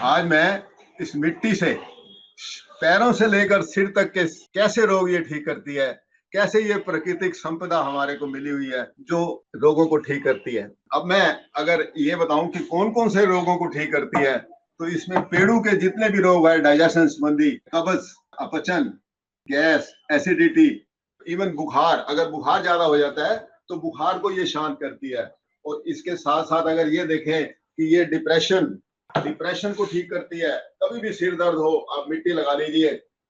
आज मैं इस मिट्टी से पैरों से लेकर सिर तक के कैसे रोग ये ठीक करती है, कैसे ये प्राकृतिक संपदा हमारे को मिली हुई है जो रोगों को ठीक करती है। अब मैं अगर ये बताऊं कि कौन कौन से रोगों को ठीक करती है, तो इसमें पेड़ों के जितने भी रोग है, डाइजेशन संबंधी, कब्ज, अपचन, गैस, एसिडिटी, इवन बुखार, अगर बुखार ज्यादा हो जाता है तो बुखार को ये शांत करती है। और इसके साथ साथ अगर ये देखें कि ये डिप्रेशन को ठीक करती है। कभी भी सिर दर्द हो, आप मिट्टी लगा लीजिए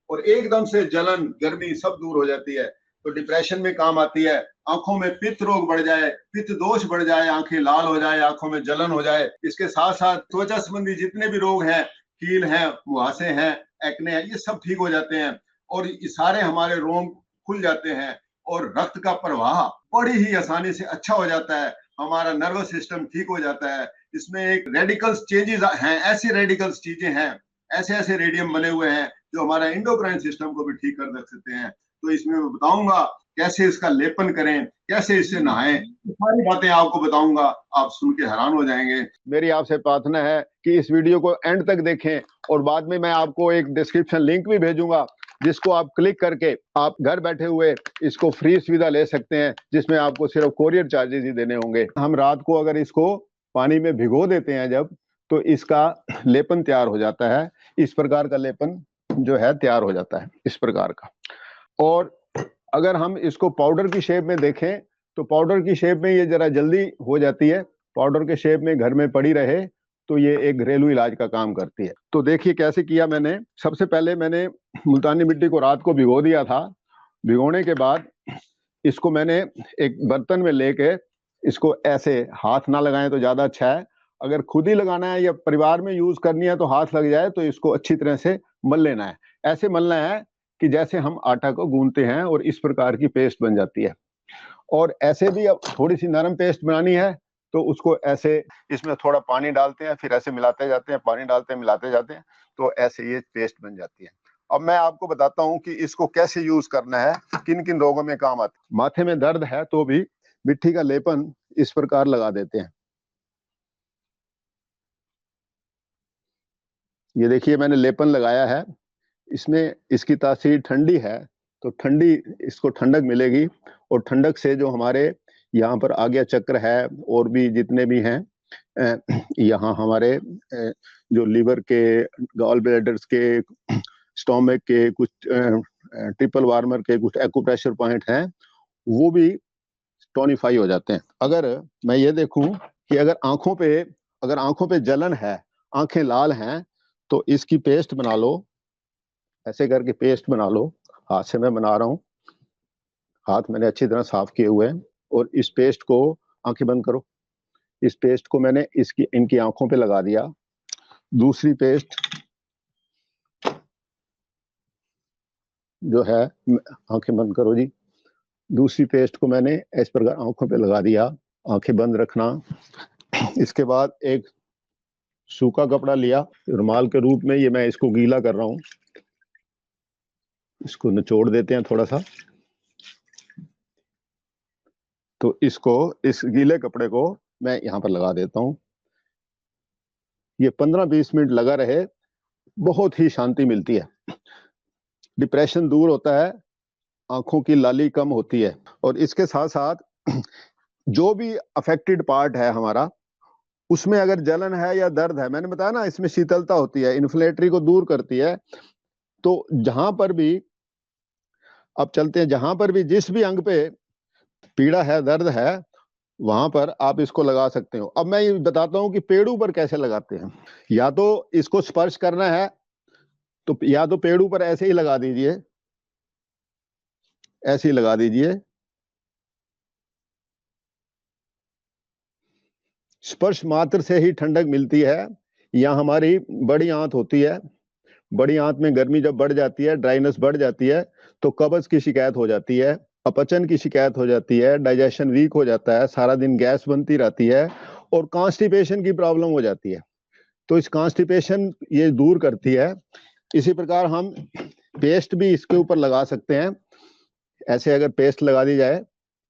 और एकदम से जलन, गर्मी सब दूर हो जाती है। तो डिप्रेशन में काम आती है। आंखों में पित्त रोग बढ़ जाए, पित्त दोष बढ़ जाए, आंखें लाल हो जाए, आंखों में जलन हो जाए। इसके साथ साथ त्वचा संबंधी जितने भी रोग हैं, कील हैं, मुहासे हैं, एक्ने हैं, ये सब ठीक हो जाते हैं और ये सारे हमारे रोम खुल जाते हैं और रक्त का प्रवाह बड़ी ही आसानी से अच्छा हो जाता है। हमारा नर्वस सिस्टम ठीक हो जाता है। इसमें एक रेडिकल्स चेंजेस हैं, ऐसी रेडिकल्स चीजें हैं, ऐसे ऐसे रेडियम बने हुए हैं जो हमारा इंडोक्राइन सिस्टम को भी ठीक कर सकते हैं। तो इसमें मैं बताऊंगा कैसे इसका लेपन करें, कैसे इससे नहाएं, सारी बातें आपको बताऊंगा। आप सुन के हैरान हो जाएंगे। मेरी आपसे प्रार्थना है कि इस वीडियो को एंड तक देखें और बाद में मैं आपको एक डिस्क्रिप्शन लिंक भी भेजूंगा जिसको आप क्लिक करके आप घर बैठे हुए इसको फ्री सुविधा ले सकते हैं, जिसमें आपको सिर्फ कोरियर चार्जेस ही देने होंगे। हम रात को अगर इसको पानी में भिगो देते हैं जब, तो इसका लेपन तैयार हो जाता है। इस प्रकार का लेपन जो है तैयार हो जाता है, इस प्रकार का। और अगर हम इसको पाउडर की शेप में देखें तो पाउडर की शेप में ये जरा जल्दी हो जाती है। पाउडर के शेप में घर में पड़ी रहे तो ये एक घरेलू इलाज का काम करती है। तो देखिए कैसे किया मैंने। सबसे पहले मैंने मुल्तानी मिट्टी को रात को भिगो दिया था। भिगोने के बाद इसको मैंने एक बर्तन में लेके इसको ऐसे, हाथ ना लगाएं तो ज्यादा अच्छा है। अगर खुद ही लगाना है या परिवार में यूज करनी है तो हाथ लग जाए तो इसको अच्छी तरह से मल लेना है। ऐसे मलना है कि जैसे हम आटा को गूंथते हैं और इस प्रकार की पेस्ट बन जाती है। और ऐसे भी अब थोड़ी सी नरम पेस्ट बनानी है तो उसको ऐसे, इसमें थोड़ा पानी डालते हैं, फिर ऐसे मिलाते जाते हैं, पानी डालते हैं, मिलाते जाते हैं, तो ऐसे ये पेस्ट बन जाती है। अब मैं आपको बताता हूं कि इसको कैसे यूज करना है, किन किन रोगों में काम आता है। माथे में दर्द है तो भी मिट्टी का लेपन इस प्रकार लगा देते हैं। ये देखिए मैंने लेपन लगाया है। इसमें इसकी तासीर ठंडी है तो ठंडी, इसको ठंडक मिलेगी और ठंडक से जो हमारे यहाँ पर आज्ञा चक्र है और भी जितने भी हैं, यहाँ हमारे जो लीवर के, गॉल ब्लैडर्स के, स्टोमक के, कुछ ट्रिपल वार्मर के कुछ एक्यूप्रेशर पॉइंट हैं, वो भी टोनिफाई हो जाते हैं। अगर मैं ये देखूं कि अगर आंखों पे जलन है, आंखें लाल हैं, तो इसकी पेस्ट बना लो। ऐसे करके पेस्ट बना लो। हाथ से मैं बना रहा हूँ, हाथ मैंने अच्छी तरह साफ किए हुए हैं। और इस पेस्ट को, आंखें बंद करो, इस पेस्ट को मैंने इनकी आंखों पे लगा दिया। दूसरी पेस्ट जो है, आंखें बंद करो जी, दूसरी पेस्ट को मैंने इस प्रकार आंखों पे लगा दिया। आंखें बंद रखना। इसके बाद एक सूखा कपड़ा लिया, रुमाल के रूप में, ये मैं इसको गीला कर रहा हूँ। इसको निचोड़ देते हैं थोड़ा सा। तो इसको, इस गीले कपड़े को मैं यहाँ पर लगा देता हूँ। ये 15-20 मिनट लगा रहे, बहुत ही शांति मिलती है। डिप्रेशन दूर होता है, आंखों की लाली कम होती है। और इसके साथ साथ जो भी अफेक्टेड पार्ट है हमारा, उसमें अगर जलन है या दर्द है, मैंने बताया ना इसमें शीतलता होती है, इन्फ्लेमेटरी को दूर करती है। तो जहां पर भी, अब चलते हैं, जहां पर भी जिस भी अंग पे पीड़ा है, दर्द है, वहां पर आप इसको लगा सकते हो। अब मैं ये बताता हूं कि पेड़ों पर कैसे लगाते हैं। या तो इसको स्पर्श करना है तो या तो पेड़ों पर ऐसे ही लगा दीजिए, ऐसे ही लगा दीजिए। स्पर्श मात्र से ही ठंडक मिलती है। या हमारी बड़ी आंत होती है, बड़ी आंत में गर्मी जब बढ़ जाती है, ड्राइनेस बढ़ जाती है, तो कब्ज की शिकायत हो जाती है, अपचन की शिकायत हो जाती है, डाइजेशन वीक हो जाता है, सारा दिन गैस बनती रहती है और कॉन्स्टिपेशन की प्रॉब्लम हो जाती है। तो इस कॉन्स्टिपेशन ये दूर करती है। इसी प्रकार हम पेस्ट भी इसके ऊपर लगा सकते हैं। ऐसे अगर पेस्ट लगा दी जाए,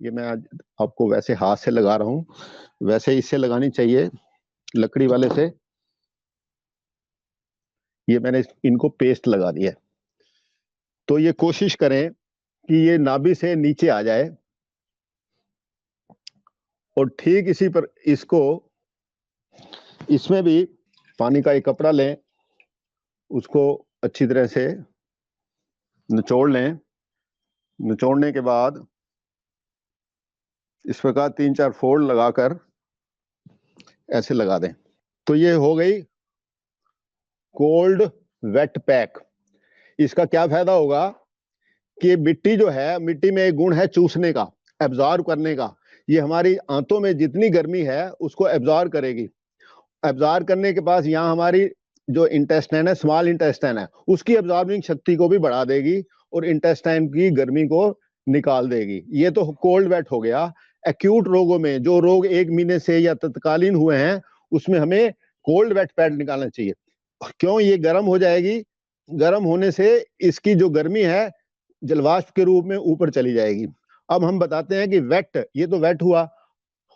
ये मैं आज आपको वैसे हाथ से लगा रहा हूँ, वैसे इससे लगानी चाहिए, लकड़ी वाले से। ये मैंने इनको पेस्ट लगा दिया। तो ये कोशिश करें कि ये नाभि से नीचे आ जाए, और ठीक इसी पर इसको, इसमें भी पानी का एक कपड़ा लें, उसको अच्छी तरह से निचोड़ लें। निचोड़ने के बाद इस प्रकार 3-4 फोल्ड लगाकर ऐसे लगा दें। तो ये हो गई कोल्ड वेट पैक। इसका क्या फायदा होगा कि मिट्टी जो है, मिट्टी में एक गुण है चूसने का, एब्जॉर्ब करने का। ये हमारी आंतों में जितनी गर्मी है उसको एब्जॉर्ब करेगी। एब्जॉर्ब करने के पास यहाँ हमारी जो इंटेस्टाइन है, स्मॉल इंटेस्टाइन है, उसकी एब्जॉर्बिंग शक्ति को भी बढ़ा देगी और इंटेस्टाइन की गर्मी को निकाल देगी। ये तो कोल्ड वेट हो गया। एक्यूट रोगों में, जो रोग 1 महीने से या तत्कालीन हुए हैं, उसमें हमें कोल्ड वेट पैड निकालना चाहिए। क्यों? ये गर्म हो जाएगी। गर्म होने से इसकी जो गर्मी है जलवाष्प के रूप में ऊपर चली जाएगी। अब हम बताते हैं कि वेट, ये तो वेट हुआ।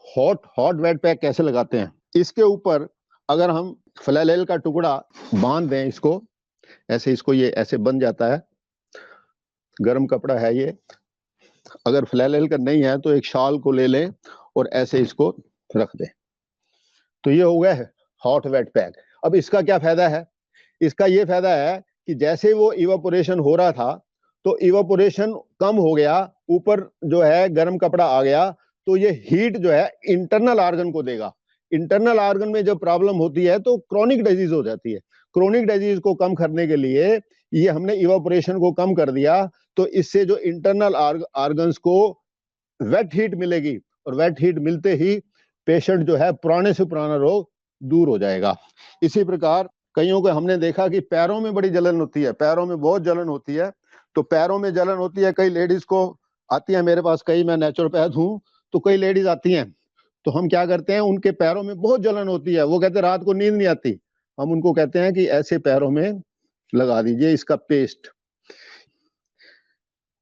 हॉट वेट पैक कैसे लगाते हैं? इसके ऊपर अगर हम फ्लैलेल का टुकड़ा बांध दें, इसको ऐसे, इसको ये ऐसे बन जाता है, गर्म कपड़ा है ये। अगर फ्लैलेल का नहीं है तो एक शाल को ले लें और ऐसे इसको रख दें, तो ये हो गया है हॉट वेट पैक। अब इसका क्या फायदा है? इसका ये फायदा है कि जैसे वो इवापोरेशन हो रहा था, तो इवापोरेशन कम हो गया, ऊपर जो है गर्म कपड़ा आ गया, तो ये हीट जो है इंटरनल ऑर्गन को देगा। इंटरनल ऑर्गन में जब प्रॉब्लम होती है तो क्रोनिक डिजीज हो जाती है। क्रोनिक डिजीज को कम करने के लिए ये हमने इवापोरेशन को कम कर दिया, तो इससे जो इंटरनल ऑर्गन्स को वेट हीट मिलेगी, और वेट हीट मिलते ही पेशेंट जो है पुराने से पुराना रोग दूर हो जाएगा। इसी प्रकार कईयों को हमने देखा कि पैरों में बड़ी जलन होती है, पैरों में बहुत जलन होती है। तो पैरों में जलन होती है, कई लेडीज को आती है मेरे पास, कई, मैं नेचुरोपैथ हूँ, तो कई लेडीज आती हैं, तो हम क्या करते हैं, उनके पैरों में बहुत जलन होती है, वो कहते हैं रात को नींद नहीं आती। हम उनको कहते हैं कि ऐसे पैरों में लगा दीजिए इसका पेस्ट।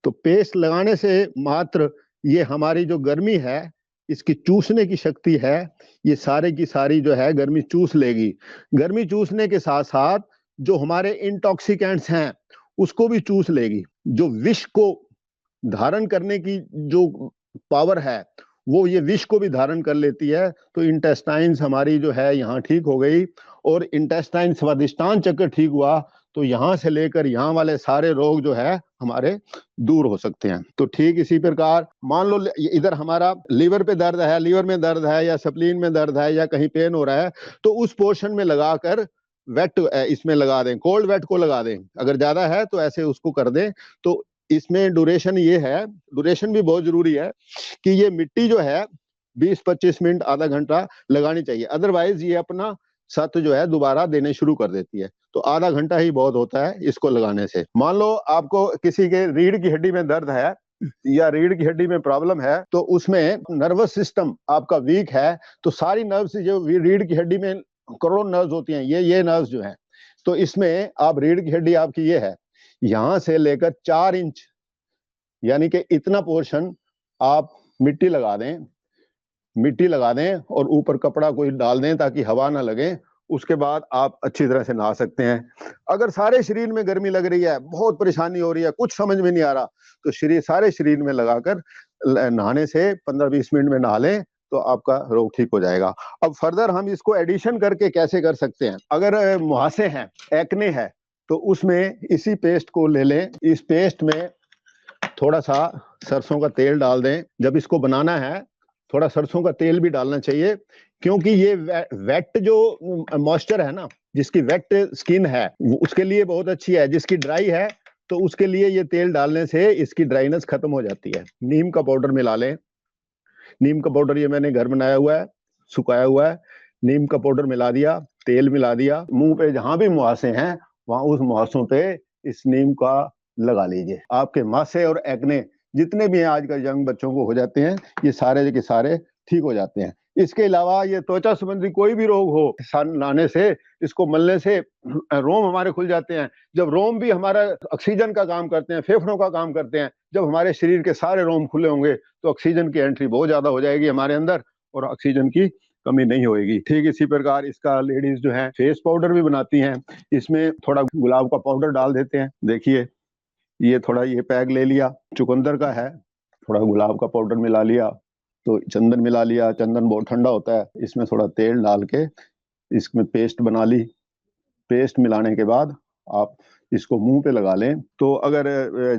तो पेस्ट लगाने से मात्र ये हमारी जो गर्मी है, इसकी चूसने की शक्ति है, ये सारे की सारी जो है गर्मी चूस लेगी। गर्मी चूसने के साथ साथ जो हमारे इंटॉक्सिकेंट्स हैं उसको भी चूस लेगी। जो विष को धारण करने की जो पावर है, वो ये विष को भी धारण कर लेती है। तो इंटेस्टाइन्स हमारी जो है यहाँ ठीक हो गई, और इंटेस्टाइन स्वादिष्टान चक्र ठीक हुआ, तो यहाँ से लेकर यहाँ वाले सारे रोग जो है हमारे दूर हो सकते हैं। तो ठीक इसी प्रकार मान लो इधर हमारा लीवर पे दर्द है, लीवर में दर्द है, या स्प्लीन में दर्द है, या कहीं पेन हो रहा है, तो उस पोर्शन में लगाकर वेट इसमें लगा दें, कोल्ड वेट को लगा दें। अगर ज्यादा है तो ऐसे उसको कर दें। तो इसमें ड्यूरेशन ये है, ड्यूरेशन भी बहुत जरूरी है कि ये मिट्टी जो है 20-25 मिनट, आधा घंटा लगानी चाहिए। अदरवाइज ये अपना सत्व जो है दोबारा देने शुरू कर देती है। तो आधा घंटा ही बहुत होता है इसको लगाने से। मान लो आपको किसी के रीढ़ की हड्डी में दर्द है या रीढ़ की हड्डी में प्रॉब्लम है, तो उसमें नर्वस सिस्टम आपका वीक है, तो सारी नर्व्स जो रीढ़ की हड्डी में करोड़ों नर्व्स होती हैं, ये नर्व्स जो हैं, तो इसमें आप रीढ़ की हड्डी आपकी ये है, यहां से लेकर 4 इंच यानी कि इतना पोर्शन आप मिट्टी लगा दें और ऊपर कपड़ा कोई डाल दें ताकि हवा ना लगे। उसके बाद आप अच्छी तरह से नहा सकते हैं। अगर सारे शरीर में गर्मी लग रही है, बहुत परेशानी हो रही है, कुछ समझ में नहीं आ रहा, तो सारे शरीर में लगाकर नहाने से 15-20 मिनट में नहा लें तो आपका रोग ठीक हो जाएगा। अब फर्दर हम इसको एडिशन करके कैसे कर सकते हैं? अगर मुहासे हैं, एक्ने है, तो उसमें इसी पेस्ट को ले लें। इस पेस्ट में थोड़ा सा सरसों का तेल डाल दें। जब इसको बनाना है थोड़ा सरसों का तेल भी डालना चाहिए, क्योंकि ये वेट जो मॉइस्चर है ना, जिसकी वेट स्किन है उसके लिए बहुत अच्छी है। जिसकी ड्राई है तो उसके लिए ये तेल डालने से इसकी ड्राइनेस खत्म हो जाती है। नीम का पाउडर मिला लें। नीम का पाउडर ये मैंने घर बनाया हुआ है, सुखाया हुआ है। नीम का पाउडर मिला दिया, तेल मिला दिया, मुंह पे जहां भी मुहासे हैं वहां उस मुहासों पे इस नीम का लगा लीजिए। आपके मासे और एक्ने जितने भी हैं आजकल यंग बच्चों को हो जाते हैं, ये सारे के सारे ठीक हो जाते हैं। इसके अलावा ये त्वचा संबंधी कोई भी रोग हो, नहाने से, इसको मलने से रोम हमारे खुल जाते हैं। जब रोम भी हमारा ऑक्सीजन का काम करते हैं, फेफड़ों का काम करते हैं, जब हमारे शरीर के सारे रोम खुले होंगे तो ऑक्सीजन की एंट्री बहुत ज्यादा हो जाएगी हमारे अंदर, और ऑक्सीजन की कमी नहीं होगी। ठीक इसी प्रकार इसका लेडीज जो है फेस पाउडर भी बनाती हैं, इसमें थोड़ा गुलाब का पाउडर डाल देते हैं। देखिए ये थोड़ा ये पैक ले लिया, चुकंदर का है, थोड़ा गुलाब का पाउडर मिला लिया, तो चंदन मिला लिया, चंदन बहुत ठंडा होता है, इसमें थोड़ा तेल डाल के इसमें पेस्ट बना ली। पेस्ट मिलाने के बाद आप इसको मुंह पे लगा लें। तो अगर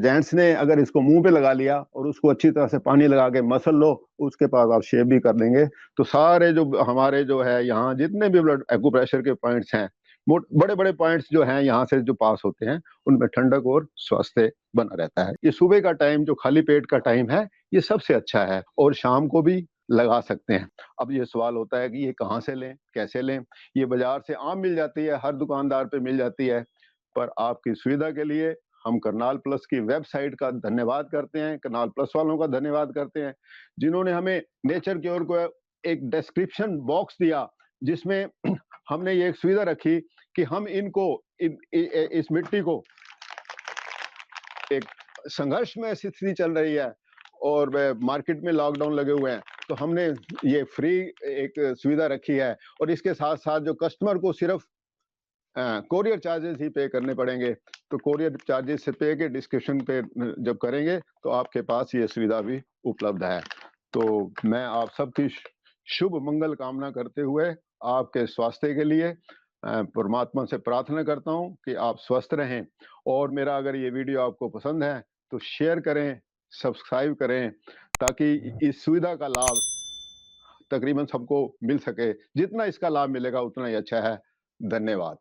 जेंट्स ने अगर इसको मुंह पे लगा लिया और उसको अच्छी तरह से पानी लगा के मसल लो, उसके बाद आप शेव भी कर लेंगे, तो सारे जो हमारे जो है यहाँ जितने भी ब्लड एक्यूप्रेशर के पॉइंट्स हैं, बड़े बड़े पॉइंट्स जो हैं यहाँ से जो पास होते हैं, उनमें ठंडक और स्वास्थ्य बना रहता है। ये सुबह का टाइम जो खाली पेट का टाइम है, ये सबसे अच्छा है, और शाम को भी लगा सकते हैं। अब ये सवाल होता है कि ये कहाँ से लें, कैसे लें? ये बाजार से आम मिल जाती है, हर दुकानदार पे मिल जाती है, पर आपकी सुविधा के लिए हम करनाल प्लस की वेबसाइट का धन्यवाद करते हैं, करनाल प्लस वालों का धन्यवाद करते हैं, जिन्होंने हमें नेचर क्योर को एक डिस्क्रिप्शन बॉक्स दिया, जिसमें हमने ये एक सुविधा रखी कि हम इनको इस मिट्टी को, एक संघर्ष में स्थिति चल रही है और मार्केट में लॉकडाउन लगे हुए हैं, तो हमने ये फ्री एक सुविधा रखी है, और इसके साथ साथ जो कस्टमर को सिर्फ कोरियर चार्जेस ही पे करने पड़ेंगे, तो कोरियर चार्जेस से पे के डिस्क्रिप्शन पे जब करेंगे तो आपके पास ये सुविधा भी उपलब्ध है। तो मैं आप सबकी शुभ मंगल कामना करते हुए आपके स्वास्थ्य के लिए परमात्मा से प्रार्थना करता हूं कि आप स्वस्थ रहें, और मेरा अगर ये वीडियो आपको पसंद है तो शेयर करें, सब्सक्राइब करें, ताकि इस सुविधा का लाभ तकरीबन सबको मिल सके। जितना इसका लाभ मिलेगा उतना ही अच्छा है। धन्यवाद।